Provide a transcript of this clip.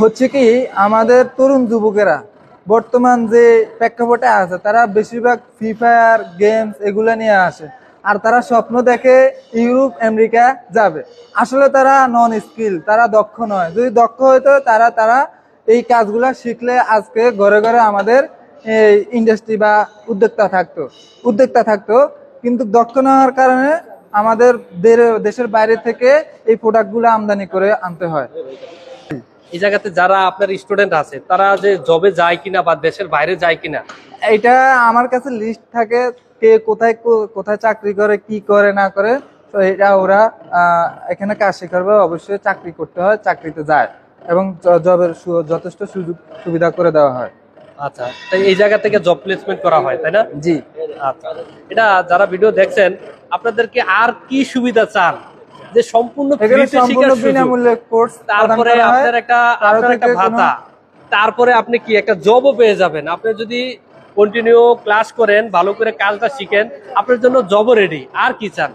হচ্ছে কি, আমাদের তরুণ যুবকেরা বর্তমান যে প্রেক্ষাপটে আছে, তারা বেশিরভাগ ফ্রি ফায়ার গেমস এগুলো নিয়ে আসে। আর তারা স্বপ্ন দেখে ইউরোপ আমেরিকা যাবে। আসলে তারা নন স্কিল, তারা দক্ষ নয়। যদি দক্ষ হইতো তারা তারা এই কাজগুলা শিখলে আজকে ঘরে ঘরে আমাদের এই ইন্ডাস্ট্রি বা উদ্যোক্তা থাকতো। কিন্তু দক্ষ না হওয়ার কারণে আমাদের দেশের বাইরে থেকে এই প্রোডাক্টগুলো আমদানি করে আনতে হয়। এই জায়গাতে যারা আপনার স্টুডেন্ট আছে তারা যে জবে যায় কিনা বা দেশের বাইরে যায় কিনা? এটা আমার কাছে লিস্ট থাকে, কে কোথায় কোথায় চাকরি করে, কি করে না করে। তো এটা ওরা এখানে কাজ শেখার পর অবশ্যই চাকরি করতে হয়, চাকরিতে যায় এবং জবের যথেষ্ট সুযোগ সুবিধা করে দেওয়া হয়। আচ্ছা, তাই এই জায়গা থেকে জব প্লেসমেন্ট করা হয়, তাই না? জি। আচ্ছা, এটা যারা ভিডিও দেখছেন আপনাদেরকে আর কি সুবিধা চান? যে সম্পূর্ণ ফ্রিতে শেখার সুযোগ, বিনামূল্যে কোর্স, তারপরে আপনার একটা ভাতা, তারপরে আপনি কি একটা জবও পেয়ে যাবেন। আপনি যদি কন্টিনিউ ক্লাস করেন, ভালো করে কাজটা শিখেন, আপনার জন্য জবও রেডি। আর কি চান?